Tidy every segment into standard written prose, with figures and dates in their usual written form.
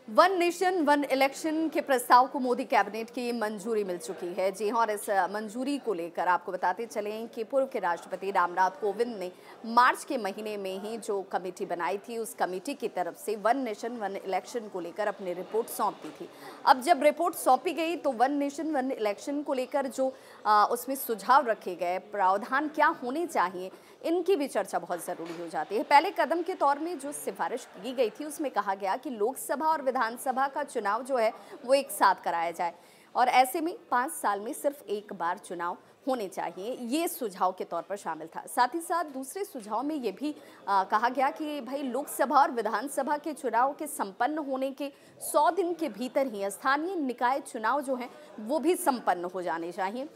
One nation one election के प्रस्ताव को मोदी कैबिनेट की मंजूरी मिल चुकी है। जी हां, और इस मंजूरी को लेकर आपको बताते चलें कि पूर्व के राष्ट्रपति रामनाथ कोविंद ने मार्च के महीने में ही जो कमेटी बनाई थी, उस कमेटी की तरफ से वन नेशन वन इलेक्शन को लेकर अपनी रिपोर्ट सौंप दी थी। अब जब रिपोर्ट सौंपी गई तो वन नेशन वन इलेक्शन को लेकर जो उसमें सुझाव रखे गए, प्रावधान क्या होने चाहिए, इनकी भी चर्चा बहुत ज़रूरी हो जाती है। पहले कदम के तौर में जो सिफारिश की गई थी उसमें कहा गया कि लोकसभा और विधानसभा का चुनाव जो है वो एक साथ कराया जाए और ऐसे में 5 साल में सिर्फ एक बार चुनाव होने चाहिए, ये सुझाव के तौर पर शामिल था। साथ ही साथ दूसरे सुझाव में ये भी कहा गया कि भाई लोकसभा और विधानसभा के चुनाव के संपन्न होने के 100 दिन के भीतर ही स्थानीय निकाय चुनाव जो हैं वो भी संपन्न हो जाने चाहिए,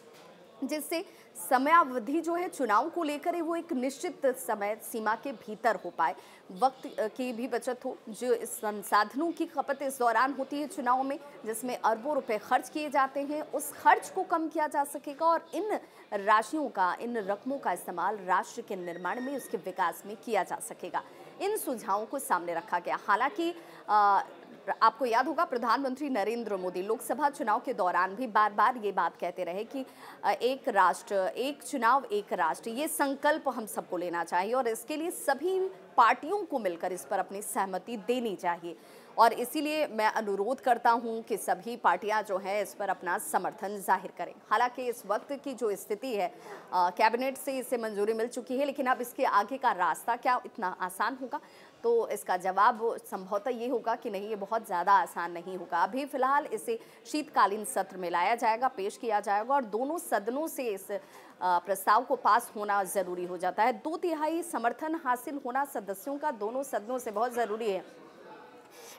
जिससे समयावधि जो है चुनाव को लेकर वो एक निश्चित समय सीमा के भीतर हो पाए, वक्त की भी बचत हो। जो संसाधनों की खपत इस दौरान होती है चुनाव में, जिसमें अरबों रुपए खर्च किए जाते हैं, उस खर्च को कम किया जा सकेगा और इन राशियों का, इन रकमों का इस्तेमाल राष्ट्र के निर्माण में, उसके विकास में किया जा सकेगा। इन सुझावों को सामने रखा गया। हालांकि आपको याद होगा प्रधानमंत्री नरेंद्र मोदी लोकसभा चुनाव के दौरान भी बार बार ये बात कहते रहे कि एक राष्ट्र एक चुनाव एक राष्ट्र, ये संकल्प हम सबको लेना चाहिए और इसके लिए सभी पार्टियों को मिलकर इस पर अपनी सहमति देनी चाहिए। और इसीलिए मैं अनुरोध करता हूं कि सभी पार्टियां जो हैं इस पर अपना समर्थन जाहिर करें। हालांकि इस वक्त की जो स्थिति है, कैबिनेट से इसे मंजूरी मिल चुकी है, लेकिन अब इसके आगे का रास्ता क्या इतना आसान होगा? तो इसका जवाब संभवतः ये होगा कि नहीं, ये बहुत ज़्यादा आसान नहीं होगा। अभी फिलहाल इसे शीतकालीन सत्र में लाया जाएगा, पेश किया जाएगा और दोनों सदनों से इस प्रस्ताव को पास होना ज़रूरी हो जाता है। 2/3 समर्थन हासिल होना सदस्यों का दोनों सदनों से बहुत ज़रूरी है।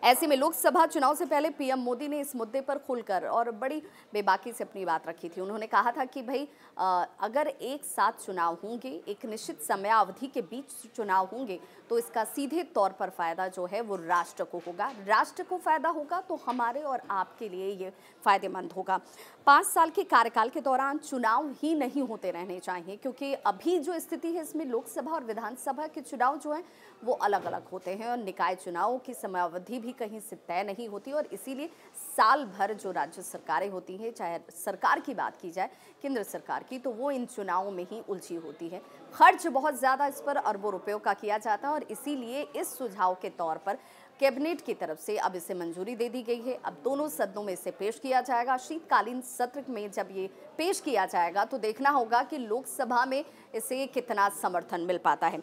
ऐसे में लोकसभा चुनाव से पहले पीएम मोदी ने इस मुद्दे पर खुलकर और बड़ी बेबाकी से अपनी बात रखी थी। उन्होंने कहा था कि भाई अगर एक साथ चुनाव होंगे, एक निश्चित समयावधि के बीच चुनाव होंगे, तो इसका सीधे तौर पर फायदा जो है वो राष्ट्र को होगा। राष्ट्र को फायदा होगा तो हमारे और आपके लिए ये फायदेमंद होगा। 5 साल के कार्यकाल के दौरान चुनाव ही नहीं होते रहने चाहिए, क्योंकि अभी जो स्थिति है इसमें लोकसभा और विधानसभा के चुनाव जो हैं वो अलग अलग होते हैं और निकाय चुनावों की समयावधि भी कहीं से तय नहीं होती और इसीलिए साल भर जो राज्य सरकारें होती हैं, चाहे सरकार की बात की जाए केंद्र सरकार की, तो वो इन चुनावों में ही उलझी होती है। खर्च बहुत ज़्यादा इस पर अरबों रुपयों का किया जाता है और इसीलिए इस सुझाव के तौर पर कैबिनेट की तरफ से अब इसे मंजूरी दे दी गई है। अब दोनों सदनों में इसे पेश किया जाएगा। शीतकालीन सत्र में जब ये पेश किया जाएगा तो देखना होगा कि लोकसभा में इसे कितना समर्थन मिल पाता है।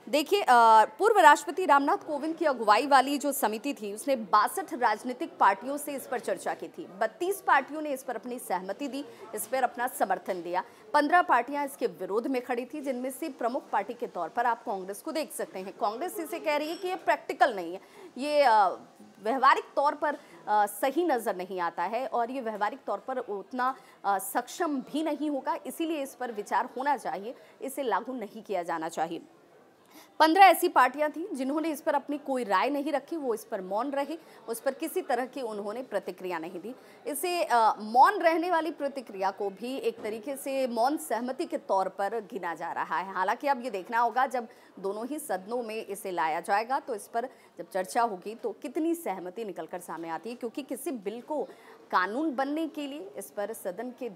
देखिए, पूर्व राष्ट्रपति रामनाथ कोविंद की अगुवाई वाली जो समिति थी उसने 62 राजनीतिक पार्टियों से इस पर चर्चा की थी। 32 पार्टियों ने इस पर अपनी सहमति दी, इस पर अपना समर्थन दिया। 15 पार्टियां इसके विरोध में खड़ी थी, जिनमें से प्रमुख पार्टी के तौर पर आप कांग्रेस को देख सकते हैं। कांग्रेस इसे कह रही है कि ये प्रैक्टिकल नहीं है, ये व्यवहारिक तौर पर सही नज़र नहीं आता है और ये व्यवहारिक तौर पर उतना सक्षम भी नहीं होगा, इसीलिए इस पर विचार होना चाहिए, इसे लागू नहीं किया जाना चाहिए। 15 ऐसी पार्टियां थीं जिन्होंने इस पर अपनी कोई राय नहीं रखी, वो इस पर मौन रहे, उस पर किसी तरह की उन्होंने प्रतिक्रिया नहीं दी। इसे मौन रहने वाली प्रतिक्रिया को भी एक तरीके से मौन सहमति के तौर पर गिना जा रहा है। हालांकि अब ये देखना होगा जब दोनों ही सदनों में इसे लाया जाएगा तो इस पर जब चर्चा होगी तो कितनी सहमति निकलकर सामने आती है, क्योंकि किसी बिल को कानून बनने के लिए इस पर सदन के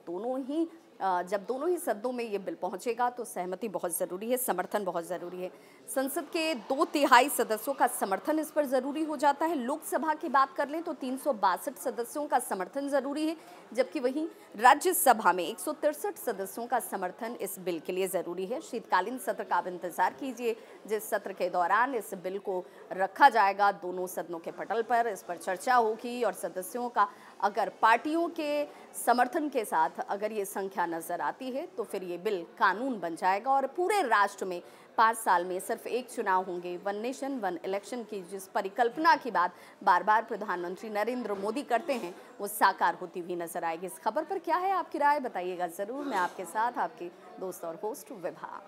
जब दोनों ही सदनों में ये बिल पहुंचेगा तो सहमति बहुत ज़रूरी है, समर्थन बहुत ज़रूरी है। संसद के 2/3 सदस्यों का समर्थन इस पर ज़रूरी हो जाता है। लोकसभा की बात कर लें तो 362 सदस्यों का समर्थन ज़रूरी है, जबकि वहीं राज्यसभा में 163 सदस्यों का समर्थन इस बिल के लिए ज़रूरी है। शीतकालीन सत्र का आप इंतज़ार कीजिए, जिस सत्र के दौरान इस बिल को रखा जाएगा दोनों सदनों के पटल पर, इस पर चर्चा होगी और सदस्यों का अगर पार्टियों के समर्थन के साथ अगर ये संख्या नज़र आती है तो फिर ये बिल कानून बन जाएगा और पूरे राष्ट्र में 5 साल में सिर्फ एक चुनाव होंगे। वन नेशन वन इलेक्शन की जिस परिकल्पना की बात बार बार प्रधानमंत्री नरेंद्र मोदी करते हैं वो साकार होती हुई नजर आएगी। इस खबर पर क्या है आपकी राय, बताइएगा ज़रूर। मैं आपके साथ आपकी दोस्त और होस्ट विभा।